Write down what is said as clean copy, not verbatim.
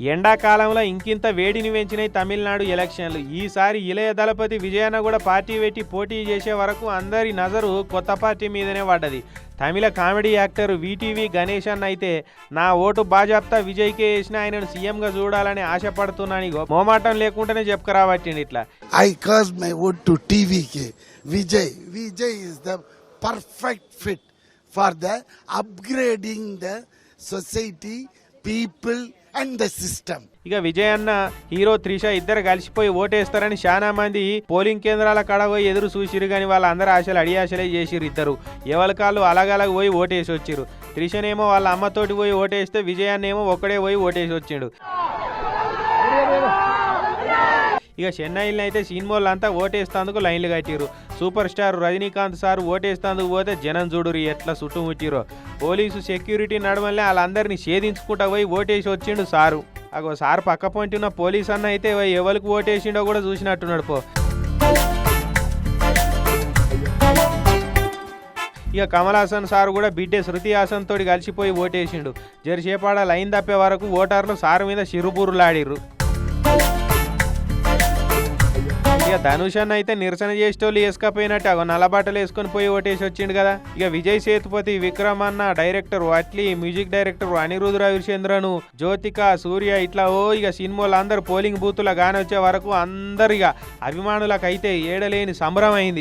ఎండాకాలంలో ఇంకింత వేడిని పెంచినాయి తమిళనాడు ఎలక్షన్లు. ఈసారి ఇళయ దళపతి విజయన్న కూడా పార్టీ పెట్టి పోటీ చేసే వరకు అందరి నజరు కొత్త పార్టీ మీదనే పడ్డది. తమిళ కామెడీ యాక్టర్ వీటీవీ గణేష్ అన్న అయితే నా ఓటు బాజాప్తా విజయ్కే వేసిన ఆయనను సీఎంగా చూడాలని ఆశపడుతున్నాను. మోమాటం లేకుండానే చెప్పుకరాబట్టిండి ఇట్లా. I cast my vote to TVK. Vijay is the perfect fit for the upgrading the society, people and the system. ఇక విజయ్ అన్న హీరో త్రిష ఇద్దరు కలిసిపోయి ఓటేస్తారని చాలా మంది పోలింగ్ కేంద్రాల కాడ పోయి ఎదురు చూసిరు, కానీ వాళ్ళందరూ ఆశలు అడియాశలే చేసిరు. ఇద్దరు ఎవరి కాళ్ళు అలాగలాగ పోయి ఓటేసి వచ్చిరు. త్రిషనేమో వాళ్ళ అమ్మతోటి పోయి ఓటేస్తే విజయాన్నేమో ఒక్కడే పోయి ఓటేసి వచ్చిండు. ఇక చెన్నైలో అయితే సినిమాలంతా ఓటేస్తేందుకు లైన్లు కట్టిరు. సూపర్ స్టార్ రజనీకాంత్ సార్ ఓటేస్తేందుకు పోతే జనం చూడురు ఎట్లా చుట్టుముట్టిరో. పోలీసు సెక్యూరిటీ నడవల్లే వాళ్ళందరినీ ఛేదించుకుంటా పోయి ఓటేసి వచ్చిండు సారు. అగో సార్ పక్క పొంటున్న పోలీస్ అన్న అయితే ఎవరికి ఓటేసిండో కూడా చూసినట్టున్నాడు పో. ఇక కమల్ హాసన్ సార్ కూడా బిడ్డే శృతి హాసన్ తోటి కలిసిపోయి ఓటేసిండు. జరిసేపాడ లైన్ తప్పే వరకు ఓటర్లు సారు మీద చిరుబురులాడిర్రు. ఇక ధనుష్ అన్న అయితే నిరసన చేసేటోళ్ళు వేసుకపోయినట్టు అగో నల్లబట్టలు వేసుకొని పోయి ఓటేసి వచ్చిండు కదా. ఇక విజయ్ సేతుపతి, విక్రమ్ అన్న, director Atlee, music director Anirudh Ravichander, Jyothika, Suriya ఇట్లా ఇక సినిమాలు అందరూ పోలింగ్ బూతుల గాని వచ్చే వరకు అందరు ఇక అభిమానులకు అయితే ఏడలేని సంబరం అయింది.